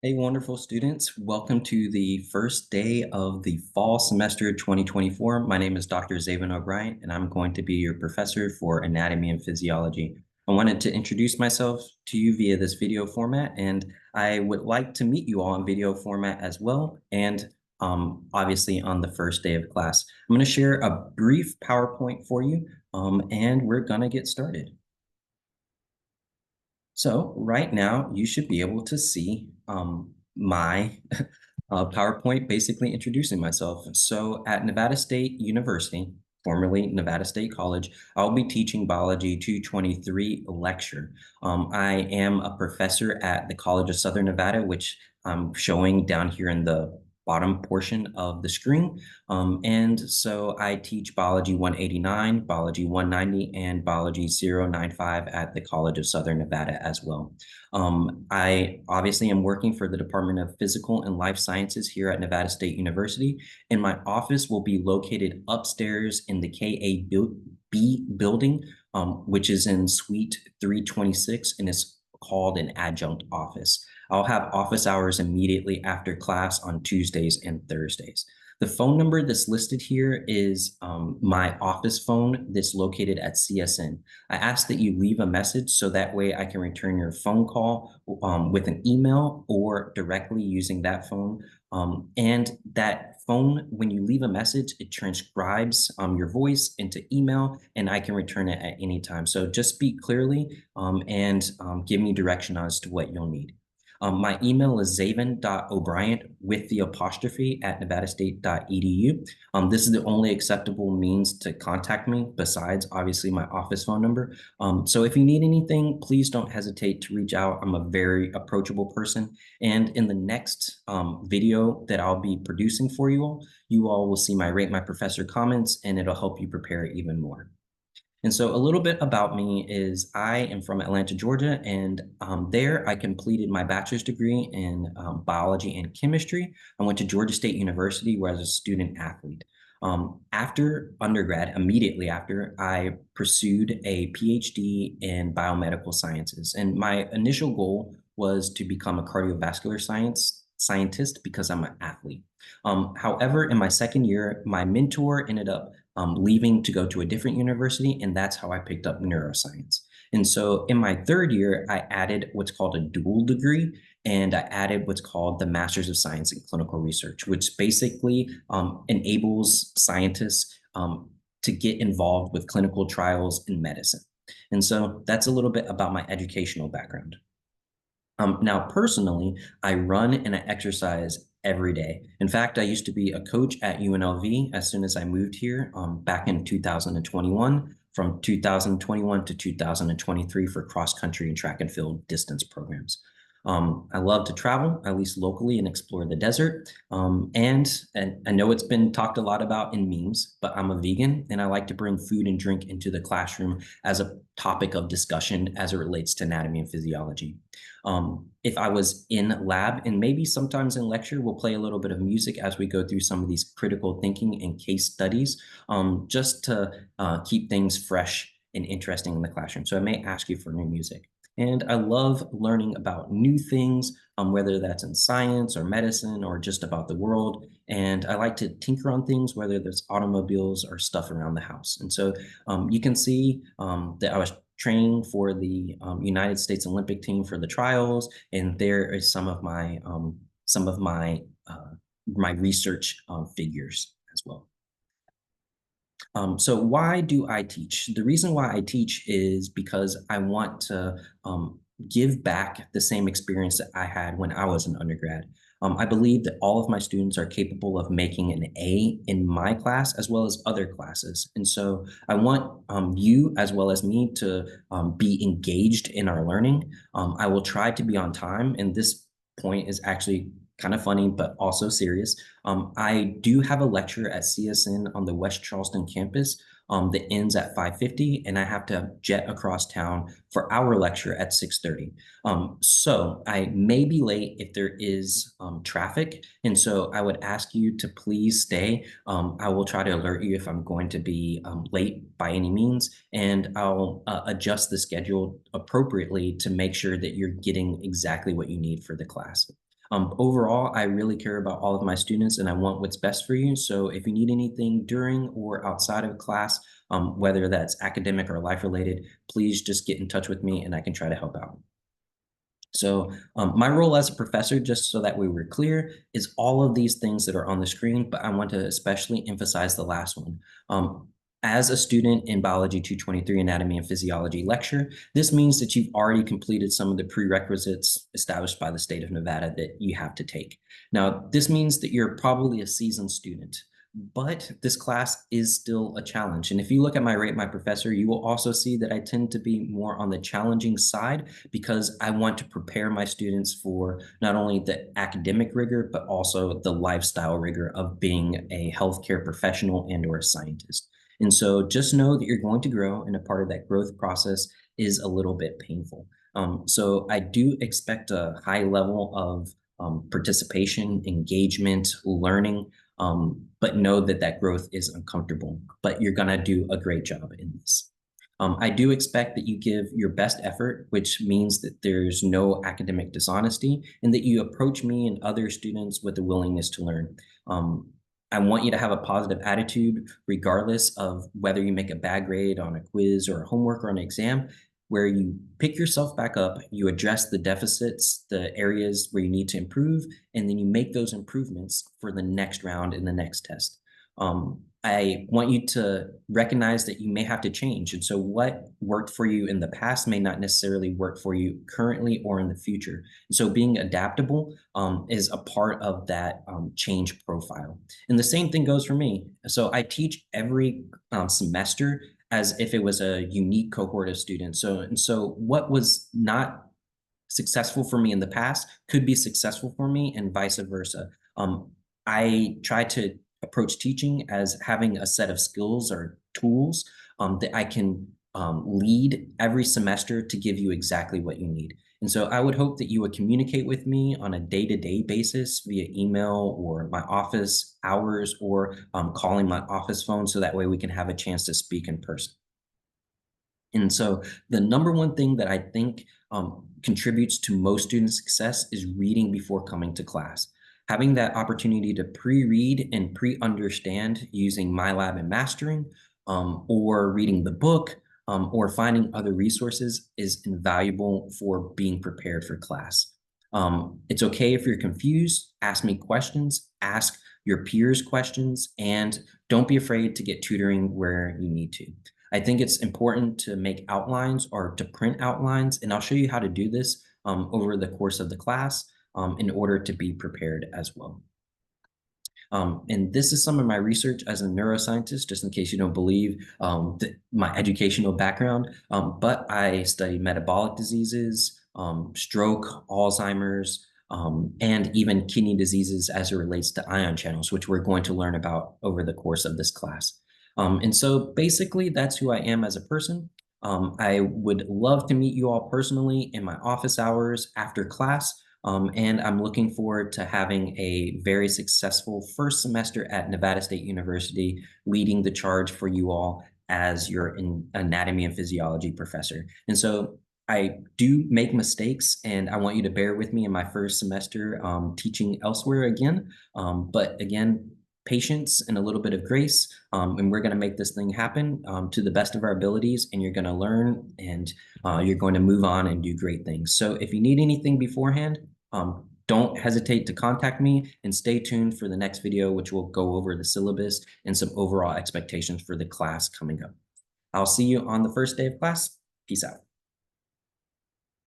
Hey, wonderful students. Welcome to the first day of the fall semester 2024. My name is Dr. Zaven O'Brien, and I'm going to be your professor for anatomy and physiology. I wanted to introduce myself to you via this video format, and I would like to meet you all in video format as well, and obviously on the first day of class. I'm going to share a brief PowerPoint for you, and we're going to get started. So right now, you should be able to see my PowerPoint basically introducing myself. So at Nevada State University, formerly Nevada State College, I'll be teaching Biology 223 lecture. I am a professor at the College of Southern Nevada, which I'm showing down here in the bottom portion of the screen. And so I teach Biology 189, Biology 190, and Biology 095 at the College of Southern Nevada as well. I obviously am working for the Department of Physical and Life Sciences here at Nevada State University, and my office will be located upstairs in the KAB building, which is in Suite 326, and is called an adjunct office. I'll have office hours immediately after class on Tuesdays and Thursdays. The phone number that's listed here is my office phone that's located at CSN. I ask that you leave a message so that way I can return your phone call with an email or directly using that phone. And that phone, when you leave a message, it transcribes your voice into email and I can return it at any time. So just speak clearly and give me direction as to what you'll need. My email is zaven.o'brien with the apostrophe at nevadastate.edu. This is the only acceptable means to contact me besides obviously my office phone number. So if you need anything, please don't hesitate to reach out. I'm a very approachable person. And in the next video that I'll be producing for you all will see my Rate My Professor comments and it'll help you prepare even more. And so a little bit about me is I am from Atlanta, Georgia, and there I completed my bachelor's degree in biology and chemistry. I went to Georgia State University where I was a student athlete. After undergrad, immediately after, I pursued a PhD in biomedical sciences. And my initial goal was to become a cardiovascular scientist because I'm an athlete. However, in my second year, my mentor ended up leaving to go to a different university, and that's how I picked up neuroscience. And so in my third year, I added what's called a dual degree, and I added what's called the Master's of Science in Clinical Research, which basically enables scientists to get involved with clinical trials in medicine. And so that's a little bit about my educational background. Now, personally, I run and I exercise every day. In fact, I used to be a coach at UNLV as soon as I moved here back in 2021, from 2021 to 2023 for cross country and track and field distance programs. I love to travel, at least locally, and explore the desert. And I know it's been talked a lot about in memes, but I'm a vegan and I like to bring food and drink into the classroom as a topic of discussion as it relates to anatomy and physiology. If I was in lab and maybe sometimes in lecture, we'll play a little bit of music as we go through some of these critical thinking and case studies, just to keep things fresh and interesting in the classroom. So I may ask you for new music. And I love learning about new things, whether that's in science or medicine or just about the world. And I like to tinker on things, whether there's automobiles or stuff around the house. And so you can see that I was training for the United States Olympic team for the trials, and there is some of my my research figures as well. So why do I teach? The reason why I teach is because I want to give back the same experience that I had when I was an undergrad. I believe that all of my students are capable of making an A in my class as well as other classes. And so I want you as well as me to be engaged in our learning. I will try to be on time, and this point is actually kind of funny, but also serious. I do have a lecture at CSN on the West Charleston campus that ends at 5:50, and I have to jet across town for our lecture at 6:30. So I may be late if there is traffic, and so I would ask you to please stay. I will try to alert you if I'm going to be late by any means, and I'll adjust the schedule appropriately to make sure that you're getting exactly what you need for the class. Overall, I really care about all of my students and I want what's best for you. So if you need anything during or outside of class, whether that's academic or life related, please just get in touch with me and I can try to help out. So my role as a professor, just so that we were clear, is all of these things that are on the screen, but I want to especially emphasize the last one. Um, as a student in Biology 223 Anatomy and Physiology lecture, this means that you've already completed some of the prerequisites established by the state of Nevada that you have to take. Now, this means that you're probably a seasoned student, but this class is still a challenge. And if you look at my Rate My Professor, you will also see that I tend to be more on the challenging side because I want to prepare my students for not only the academic rigor, but also the lifestyle rigor of being a healthcare professional and or a scientist. And so just know that you're going to grow, and a part of that growth process is a little bit painful. So I do expect a high level of participation, engagement, learning, but know that that growth is uncomfortable, but you're gonna do a great job in this. I do expect that you give your best effort, which means that there's no academic dishonesty and that you approach me and other students with a willingness to learn. I want you to have a positive attitude, regardless of whether you make a bad grade on a quiz or a homework or an exam, where you pick yourself back up, you address the deficits, the areas where you need to improve, and then you make those improvements for the next round in the next test. I want you to recognize that you may have to change. And so what worked for you in the past may not necessarily work for you currently or in the future. And so being adaptable is a part of that change profile. And the same thing goes for me. So I teach every semester as if it was a unique cohort of students. So what was not successful for me in the past could be successful for me and vice versa. I try to approach teaching as having a set of skills or tools that I can lead every semester to give you exactly what you need. And so I would hope that you would communicate with me on a day-to-day basis via email or my office hours or calling my office phone so that way we can have a chance to speak in person. And so the number one thing that I think contributes to most student success is reading before coming to class. Having that opportunity to pre-read and pre-understand using MyLab and Mastering, or reading the book, or finding other resources is invaluable for being prepared for class. It's okay if you're confused, ask me questions, ask your peers questions, and don't be afraid to get tutoring where you need to. I think it's important to make outlines or to print outlines, and I'll show you how to do this over the course of the class in order to be prepared as well. And this is some of my research as a neuroscientist, just in case you don't believe my educational background. But I study metabolic diseases, stroke, Alzheimer's, and even kidney diseases as it relates to ion channels, which we're going to learn about over the course of this class. And so basically, that's who I am as a person. I would love to meet you all personally in my office hours after class. And I'm looking forward to having a very successful first semester at Nevada State University, leading the charge for you all as your anatomy and physiology professor. And so I do make mistakes, and I want you to bear with me in my first semester teaching elsewhere again. But again, patience and a little bit of grace, and we're going to make this thing happen to the best of our abilities, and you're going to learn, and you're going to move on and do great things. So if you need anything beforehand, don't hesitate to contact me, and stay tuned for the next video, which will go over the syllabus and some overall expectations for the class coming up. I'll see you on the first day of class. Peace out.